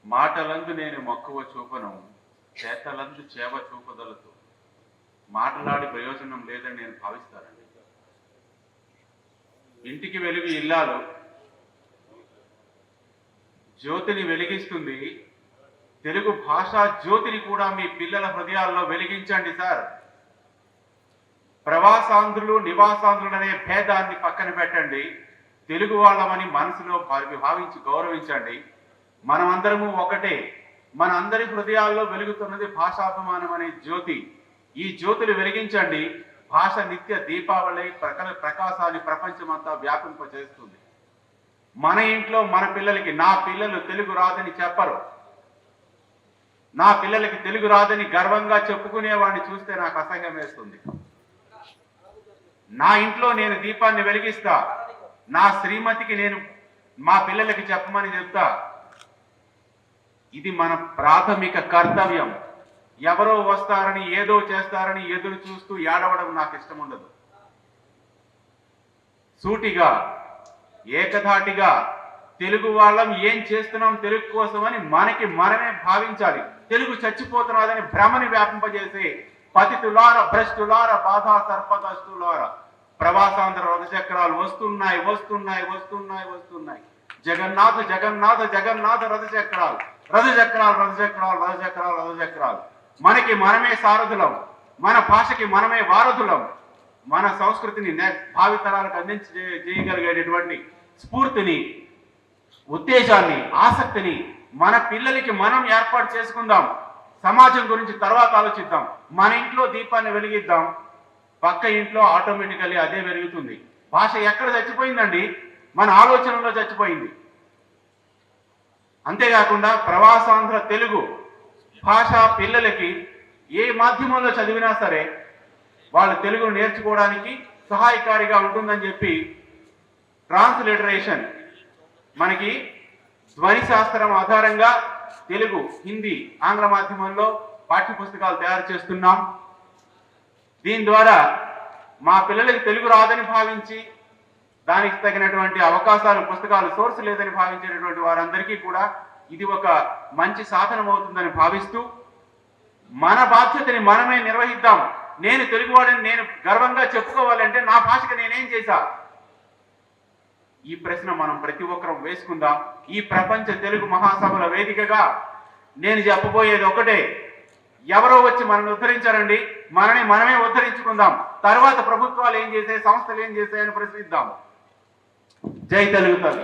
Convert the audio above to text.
మాటలందు నేను మక్కువ చూపను, చేతలందు చేవ చూపదలతో. మాటలాడి ప్రయోజనం లేదని నేను భావిస్తానండి. ఇంటికి వెలుగు ఇల్లాలు, జ్యోతిని వెలిగిస్తుంది. తెలుగు భాషా జ్యోతిని కూడా మీ పిల్లల హృదయాల్లో వెలిగించండి సార్. ప్రవాసాంధ్రులు నివాసాంధ్రులు అనే భేదాన్ని పక్కన పెట్టండి. తెలుగు వాళ్ళమని మనసులో భావించి గౌరవించండి. మనమందరము ఒకటే. మన అందరి హృదయాల్లో వెలుగుతున్నది భాషాభిమానం అనే జ్యోతి. ఈ జ్యోతులు వెలిగించండి. భాష నిత్య దీపావళి ప్రకాశాన్ని ప్రపంచమంతా వ్యాపింపచేస్తుంది. మన ఇంట్లో మన పిల్లలకి, నా పిల్లలు తెలుగు రాదని చెప్పరు, నా పిల్లలకి తెలుగు రాదని గర్వంగా చెప్పుకునేవాడిని చూస్తే నాకు అసహ్యం వేస్తుంది. నా ఇంట్లో నేను దీపాన్ని వెలిగిస్తా, నా శ్రీమతికి నేను మా పిల్లలకి చెప్పమని చెప్తా. ఇది మన ప్రాథమిక కర్తవ్యం. ఎవరో వస్తారని ఏదో చేస్తారని ఎదురు చూస్తూ ఏడవడం నాకు ఇష్టం ఉండదు. సూటిగా ఏకధాటిగా తెలుగు వాళ్ళం ఏం చేస్తున్నాం తెలుగు కోసం అని మనకి మనమే భావించాలి. తెలుగు చచ్చిపోతున్నదని భ్రమని వ్యాపింపజేసే పతితులార భ్రష్టులార బాధా సర్పదష్టులార ప్రవాసాంధ్ర రథచక్రాలు వస్తున్నాయి వస్తున్నాయి వస్తున్నాయి వస్తున్నాయి. జగన్నాథ జగన్నాథ జగన్నాథ రథచక్రాలు రథచక్రాలు రథచక్రాలు రథచక్రాలు రథచక్రాలు. మనకి మనమే సారథులం, మన భాషకి మనమే వారధులం. మన సంస్కృతిని భావితరాలకు చేయగలిగేటటువంటి స్ఫూర్తిని, ఉత్తేజాన్ని, ఆసక్తిని మన పిల్లలకి మనం ఏర్పాటు చేసుకుందాం. సమాజం గురించి తర్వాత ఆలోచిద్దాం. మన ఇంట్లో దీపాన్ని వెలిగిద్దాం, పక్క ఇంట్లో ఆటోమేటికల్లీ అదే వెలుగుతుంది. భాష ఎక్కడ చచ్చిపోయిందండి? మన ఆలోచనలో చచ్చిపోయింది. అంతేకాకుండా ప్రవాసాంధ్ర తెలుగు భాష పిల్లలకి ఏ మాధ్యమంలో చదివినా సరే వాళ్ళు తెలుగును నేర్చుకోవడానికి సహాయకారిగా ఉంటుందని చెప్పి ట్రాన్స్లిటరేషన్, మనకి ధ్వని శాస్త్రం ఆధారంగా తెలుగు, హిందీ, ఆంగ్ల మాధ్యమంలో పాఠ్య పుస్తకాలు తయారు చేస్తున్నాం. దీని ద్వారా మా పిల్లలకి తెలుగు రాదని భావించి దానికి తగినటువంటి అవకాశాలు, పుస్తకాలు, సోర్స్ లేదని భావించేటటువంటి వారందరికీ కూడా ఇది ఒక మంచి సాధనం అవుతుందని భావిస్తూ మన బాధ్యతని మనమే నిర్వహిద్దాం. నేను తెలుగువాడని నేను గర్వంగా చెప్పుకోవాలంటే నా భాషకు నేనేం చేశా? ఈ ప్రశ్న మనం ప్రతి ఒక్కరం వేసుకుందాం. ఈ ప్రపంచ తెలుగు మహాసభల వేదికగా నేను చెప్పబోయేది ఒకటే. ఎవరో వచ్చి మనల్ని ఉద్ధరించారండి, మనని మనమే ఉద్ధరించుకుందాం. తర్వాత ప్రభుత్వాలు ఏం చేశాయి, సంస్థలు ఏం చేశాయని ప్రశ్నిద్దాం. జై తెలుగు తల్లి.